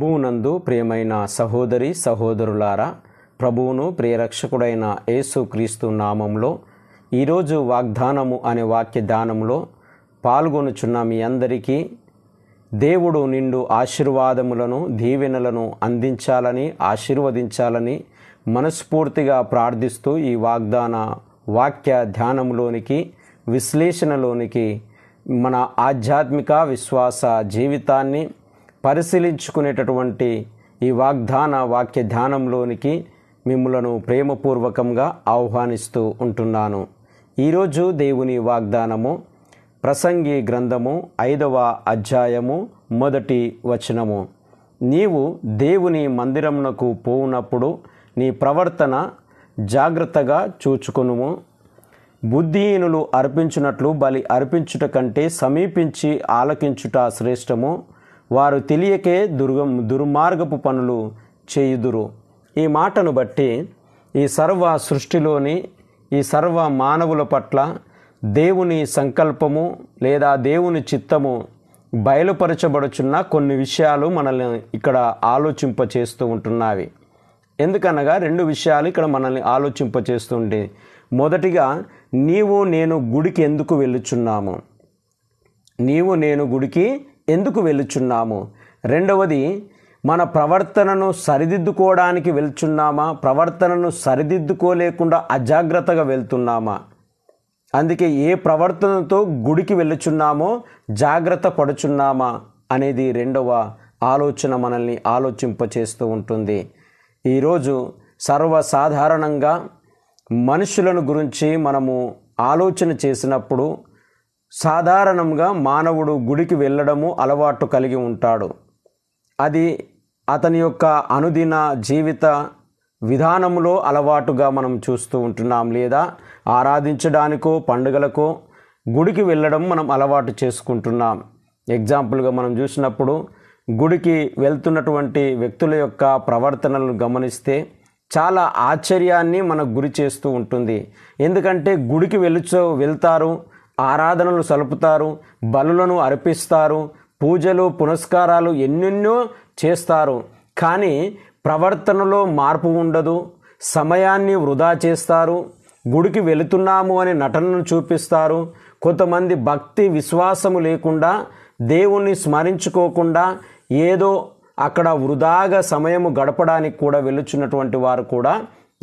ప్రభువునందు ప్రియమైన సహోదరి సహోదరులారా, ప్రభువును ప్రియరక్షకుడైన యేసుక్రీస్తు నామంలో ఈరోజు వాగ్దానము అనే వాక్య దానంలో పాల్గొనుచున్న మీ అందరికీ దేవుడు నిండు ఆశీర్వాదములను దీవెనలను అందించాలని ఆశీర్వదించాలని మనస్ఫూర్తిగా ప్రార్థిస్తూ ఈ వాక్య ధ్యానంలోనికి విశ్లేషణలోనికి మన ఆధ్యాత్మిక విశ్వాస జీవితాన్ని పరిశీలించుకునేటటువంటి ఈ వాక్య ధ్యానంలోనికి మిమ్మలను ప్రేమపూర్వకంగా ఆహ్వానిస్తూ ఉంటున్నాను. ఈరోజు దేవుని వాగ్దానము ప్రసంగి గ్రంథము 5వ అధ్యాయము 1వ వచనము. నీవు దేవుని మందిరమునకు పోవునప్పుడు నీ ప్రవర్తన జాగ్రత్తగా చూచుకొనుము. బుద్ధిహీనులు అర్పించున్నట్లు బలి అర్పించుట కంటే సమీపించి ఆలకించుట శ్రేష్టము. వారు తెలియకే దుర్మార్గపు పనులు చేయుదురు. ఈ మాటను బట్టి ఈ సర్వ సృష్టిలోని ఈ సర్వ మానవుల పట్ల దేవుని సంకల్పము లేదా దేవుని చిత్తము బయలుపరచబడుచున్న కొన్ని విషయాలు మనల్ని ఇక్కడ ఆలోచింపచేస్తూ ఉంటున్నవి. ఎందుకనగా 2 విషయాలు ఇక్కడ మనల్ని ఆలోచింపచేస్తుంటే, మొదటిగా నీవు నేను గుడికి ఎందుకు వెళ్ళుచున్నాము, ఎందుకు వెళుచున్నాము. రెండవది, మన ప్రవర్తనను సరిదిద్దుకోవడానికి వెళ్తున్నామా, ప్రవర్తనను సరిదిద్దుకోలేకుండా అజాగ్రత్తగా వెళ్తున్నామా. అందుకే ఏ ప్రవర్తనతో గుడికి వెళ్ళుచున్నామో జాగ్రత్త పడుచున్నామా అనేది రెండవ ఆలోచన మనల్ని ఆలోచింపచేస్తూ ఉంటుంది. ఈరోజు సర్వసాధారణంగా మనుషులను గురించి మనము ఆలోచన చేసినప్పుడు సాధారణంగా మానవుడు గుడికి వెళ్ళడము అలవాటు కలిగి ఉంటాడు. అది అతని యొక్క అనుదిన జీవిత విధానంలో అలవాటుగా మనం చూస్తూ ఉంటున్నాం. లేదా ఆరాధించడానికో పండుగలకో గుడికి వెళ్ళడం మనం అలవాటు చేసుకుంటున్నాం. ఎగ్జాంపుల్గా మనం చూసినప్పుడు గుడికి వెళ్తున్నటువంటి వ్యక్తుల యొక్క ప్రవర్తనలను గమనిస్తే చాలా ఆశ్చర్యాన్ని మనకు గురి చేస్తూ ఉంటుంది. ఎందుకంటే గుడికి వెళ్తారు, ఆరాధనలు సలుపుతారు, బలులను అర్పిస్తారు, పూజలు పునస్కారాలు ఎన్నెన్నో చేస్తారు. కానీ ప్రవర్తనలో మార్పు ఉండదు. సమయాన్ని వృధా చేస్తారు. గుడికి వెళుతున్నాము అని నటనను చూపిస్తారు. కొంతమంది భక్తి విశ్వాసము లేకుండా దేవుణ్ణి స్మరించుకోకుండా ఏదో అక్కడ వృధాగా సమయము గడపడానికి కూడా వెళ్ళుచున్నటువంటి వారు కూడా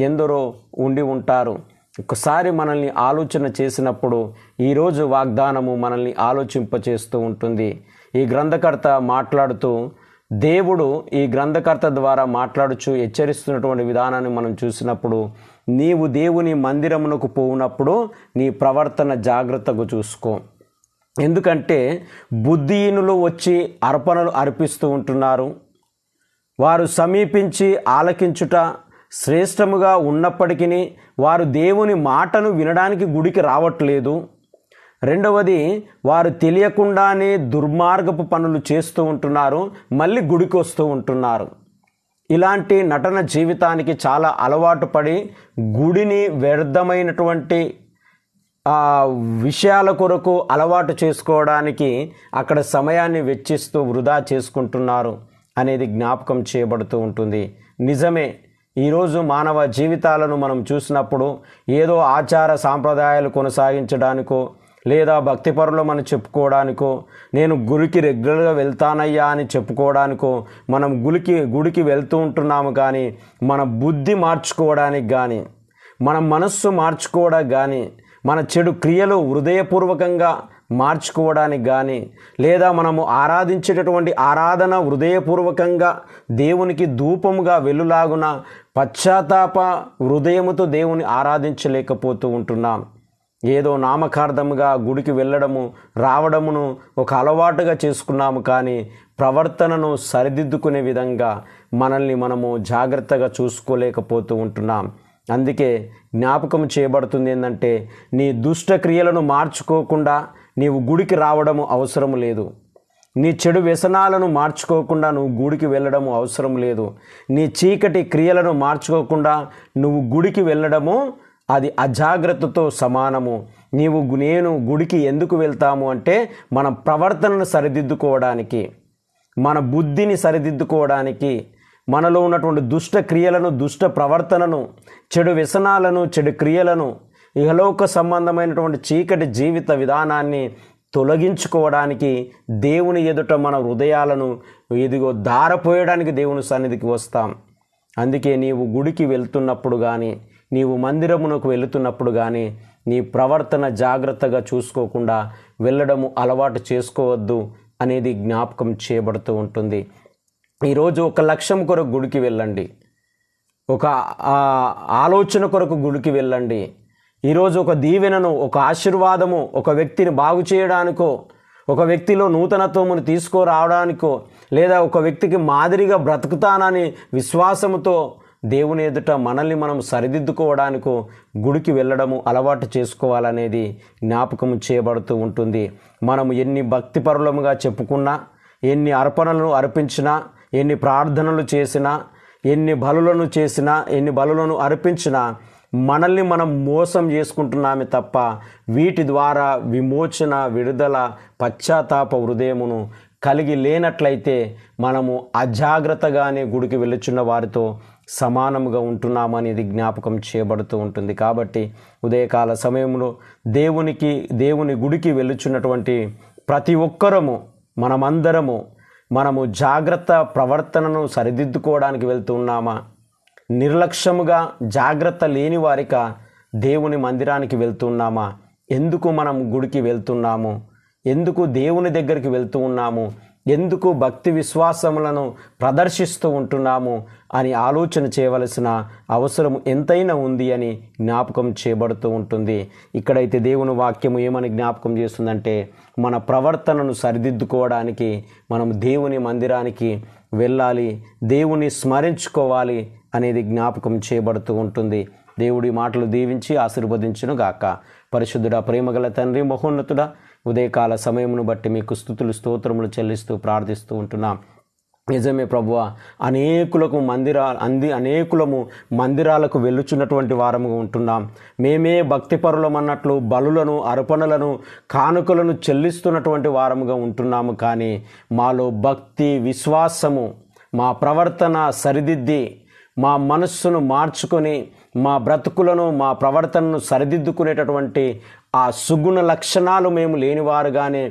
ఎందరో ఉండి ఉంటారు. ఒకసారి మనల్ని ఆలోచన చేసినప్పుడు ఈరోజు వాగ్దానము మనల్ని ఆలోచింపచేస్తూ ఉంటుంది. ఈ గ్రంథకర్త మాట్లాడుతూ, దేవుడు ఈ గ్రంథకర్త ద్వారా మాట్లాడుచు హెచ్చరిస్తున్నటువంటి విధానాన్ని మనం చూసినప్పుడు, నీవు దేవుని మందిరమునకు పోవునప్పుడు నీ ప్రవర్తన జాగ్రత్తగా చూసుకో. ఎందుకంటే బుద్ధిహీనులు వచ్చి అర్పణలు అర్పిస్తూ ఉంటున్నారు. వారు సమీపించి ఆలకించుట శ్రేష్టముగా ఉన్నప్పటికీ వారు దేవుని మాటను వినడానికి గుడికి రావట్లేదు. రెండవది, వారు తెలియకుండానే దుర్మార్గపు పనులు చేస్తూ ఉంటున్నారు, మళ్ళీ గుడికి వస్తూ ఉంటున్నారు. ఇలాంటి నటన జీవితానికి చాలా అలవాటు పడి గుడిని వ్యర్థమైనటువంటి విషయాల కొరకు అలవాటు చేసుకోవడానికి అక్కడ సమయాన్ని వెచ్చిస్తూ వృధా చేసుకుంటున్నారు అనేది జ్ఞాపకం చేయబడుతూ ఉంటుంది. నిజమే, ఈరోజు మానవ జీవితాలను మనం చూసినప్పుడు ఏదో ఆచార సాంప్రదాయాలు కొనసాగించడానికో లేదా భక్తిపరులు మనం చెప్పుకోవడానికో, నేను గుడికి రెగ్యులర్గా వెళ్తానయ్యా అని చెప్పుకోవడానికో మనం గుడికి వెళ్తూ ఉంటున్నాము. కానీ మన బుద్ధి మార్చుకోవడానికి కానీ, మన మనస్సు మార్చుకోవడానికి కానీ, మన చెడు క్రియలు హృదయపూర్వకంగా మార్చుకోవడానికి కానీ, లేదా మనము ఆరాధించేటటువంటి ఆరాధన హృదయపూర్వకంగా దేవునికి ధూపముగా వెలులాగున పశ్చాత్తాప హృదయముతో దేవుని ఆరాధించలేకపోతూ ఉంటున్నాం. ఏదో నామకార్థముగా గుడికి వెళ్ళడము రావడమును ఒక అలవాటుగా చేసుకున్నాము. కానీ ప్రవర్తనను సరిదిద్దుకునే విధంగా మనల్ని మనము జాగ్రత్తగా చూసుకోలేకపోతూ ఉంటున్నాం. అందుకే జ్ఞాపకం చేయబడుతుంది ఏంటంటే, నీ దుష్ట క్రియలను మార్చుకోకుండా నీవు గుడికి రావడము అవసరం లేదు. నీ చెడు వ్యసనాలను మార్చుకోకుండా నువ్వు గుడికి వెళ్ళడము అవసరం లేదు. నీ చీకటి క్రియలను మార్చుకోకుండా నువ్వు గుడికి వెళ్ళడము అది అజాగ్రత్తతో సమానము. నేను గుడికి ఎందుకు వెళ్తాము అంటే మన ప్రవర్తనను సరిదిద్దుకోవడానికి, మన బుద్ధిని సరిదిద్దుకోవడానికి, మనలో ఉన్నటువంటి దుష్ట క్రియలను, దుష్ట ప్రవర్తనను, చెడు వ్యసనాలను, చెడు క్రియలను, ఇహలోక సంబంధమైనటువంటి చీకటి జీవిత విధానాన్ని తొలగించుకోవడానికి దేవుని ఎదుట మన హృదయాలను ఎదిగో ధారపోయడానికి దేవుని సన్నిధికి వస్తాం. అందుకే నీవు గుడికి వెళ్తున్నప్పుడు కానీ, నీవు మందిరమునకు వెళుతున్నప్పుడు కానీ నీ ప్రవర్తన జాగ్రత్తగా చూసుకోకుండా వెళ్ళడము అలవాటు చేసుకోవద్దు అనేది జ్ఞాపకం చేయబడుతూ ఉంటుంది. ఈరోజు ఒక లక్ష్యం కొరకు గుడికి వెళ్ళండి, ఒక ఆలోచన కొరకు గుడికి వెళ్ళండి. ఈరోజు ఒక దీవెనను, ఒక ఆశీర్వాదము ఒక వ్యక్తిని బాగు చేయడానికో, ఒక వ్యక్తిలో నూతనత్వమును తీసుకురావడానికో, లేదా ఒక వ్యక్తికి మాదిరిగా బ్రతుకుతానని విశ్వాసముతో దేవుని ఎదుట మనల్ని మనం సరిదిద్దుకోవడానికో గుడికి వెళ్ళడము అలవాటు చేసుకోవాలనేది జ్ఞాపకం చేయబడుతూ ఉంటుంది. మనము ఎన్ని భక్తిపరులముగా చెప్పుకున్నా, ఎన్ని అర్పణలను అర్పించినా, ఎన్ని ప్రార్థనలు చేసినా, ఎన్ని బలులను చేసినా, ఎన్ని బలులను అర్పించినా మనల్ని మనం మోసం చేసుకుంటున్నామే తప్ప వీటి ద్వారా విమోచన, విడుదల, పశ్చాత్తాప హృదయమును కలిగి లేనట్లయితే మనము అజాగ్రత్తగానే గుడికి వెళ్ళుచున్న వారితో సమానముగా ఉంటున్నామనేది జ్ఞాపకం చేయబడుతూ ఉంటుంది. కాబట్టి ఉదయకాల సమయంలో దేవుని గుడికి వెళ్ళుచున్నటువంటి ప్రతి ఒక్కరము, మనము జాగ్రత్త ప్రవర్తనను సరిదిద్దుకోవడానికి వెళ్తున్నామా, నిర్లక్ష్యముగా జాగ్రత్త లేని వారిగా దేవుని మందిరానికి వెళ్తున్నామా? ఎందుకు మనం గుడికి వెళ్తున్నాము? ఎందుకు దేవుని దగ్గరికి వెళ్తూ ఉన్నాము? ఎందుకు భక్తి విశ్వాసములను ప్రదర్శిస్తూ ఉంటున్నాము అని ఆలోచన చేయవలసిన అవసరం ఎంతైనా ఉంది అని జ్ఞాపకం చేయబడుతూ ఉంటుంది. ఇక్కడైతే దేవుని వాక్యము ఏమని జ్ఞాపకం చేస్తుందంటే, మన ప్రవర్తనను సరిదిద్దుకోవడానికి మనం దేవుని మందిరానికి వెళ్ళాలి, దేవుని స్మరించుకోవాలి అనేది జ్ఞాపకం చేయబడుతూ ఉంటుంది. దేవుడి మాటలు దీవించి ఆశీర్వదించును గాక. పరిశుద్ధుడా, ప్రేమగల తండ్రి, మహోన్నతుడా, ఉదయకాల సమయమును బట్టి మీకు స్తుతులు స్తోత్రములు చెల్లిస్తూ ప్రార్థిస్తూ ఉంటున్నాం. నిజమే ప్రభువా, అనేకులము మందిరాలకు వెళ్ళుచున్నటువంటి వారముగా ఉంటున్నాం. మేమే భక్తిపరులం అన్నట్లు బలులను, అర్పణలను, కానుకలను చెల్లిస్తున్నటువంటి వారముగా ఉంటున్నాము. కానీ మాలో భక్తి విశ్వాసము, మా ప్రవర్తన సరిదిద్ది, మా మనస్సును మార్చుకొని మా బ్రతుకులను, మా ప్రవర్తనను సరిదిద్దుకునేటటువంటి ఆ సుగుణ లక్షణాలు మేము లేనివారుగానే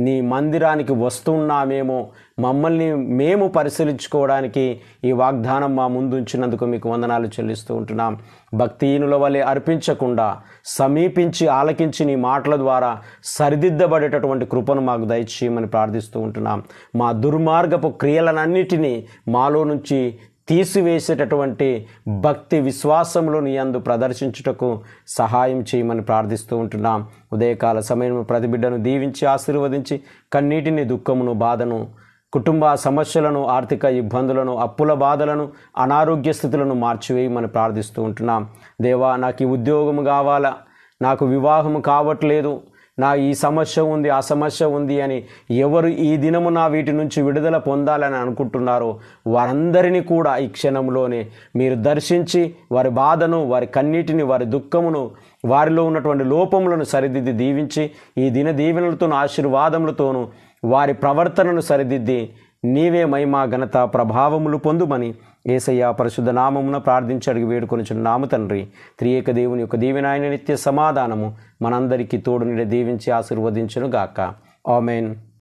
నీ మందిరానికి వస్తున్నామేమో, మమ్మల్ని మేము పరిశీలించుకోవడానికి ఈ వాగ్దానం మా ముందు ఉంచినందుకు మీకు వందనాలు చెల్లిస్తూ ఉంటున్నాం. భక్తిహీనుల వలె అర్పించకుండా సమీపించి ఆలకించి నీ మాటల ద్వారా సరిదిద్దబడేటటువంటి కృపను మాకు దయచేయమని ప్రార్థిస్తూ ఉంటున్నాం. మా దుర్మార్గపు క్రియలనన్నిటినీ మాలో నుంచి తీసివేసేటటువంటి భక్తి విశ్వాసములు నీ యందు ప్రదర్శించుటకు సహాయం చేయమని ప్రార్థిస్తూ ఉంటున్నాం. ఉదయకాల సమయం ప్రతి బిడ్డను దీవించి ఆశీర్వదించి కన్నీటిని, దుఃఖమును, బాధను, కుటుంబ సమస్యలను, ఆర్థిక ఇబ్బందులను, అప్పుల బాధలను, అనారోగ్య స్థితులను మార్చివేయమని ప్రార్థిస్తూ ఉంటున్నాం. దేవా, నాకు ఈ ఉద్యోగం కావాలా, నాకు వివాహం కావట్లేదు, నా ఈ సమస్య ఉంది, ఆ సమస్య ఉంది అని ఎవరు ఈ దినమున వీటి నుంచి విడుదల పొందాలని అనుకుంటున్నారో వారందరినీ కూడా ఈ క్షణంలోనే మీరు దర్శించి వారి బాధను, వారి కన్నీటిని, వారి దుఃఖమును, వారిలో ఉన్నటువంటి లోపములను సరిదిద్ది దీవించి ఈ దిన దీవెనలతోనూ ఆశీర్వాదములతోనూ వారి ప్రవర్తనను సరిదిద్ది నీవే మహిమ, ఘనత, ప్రభావములు పొందుమని యేసయ్య పరిశుద్ధ నామమున ప్రార్థించి అడిగి వేడుకొనుచున్నాము తండ్రి. త్రియేక దేవుని యొక్క దీవెన, నిత్య సమాధానము మనందరికీ తోడు నీడ దీవించి ఆశీర్వదించును గాక. ఆమేన్.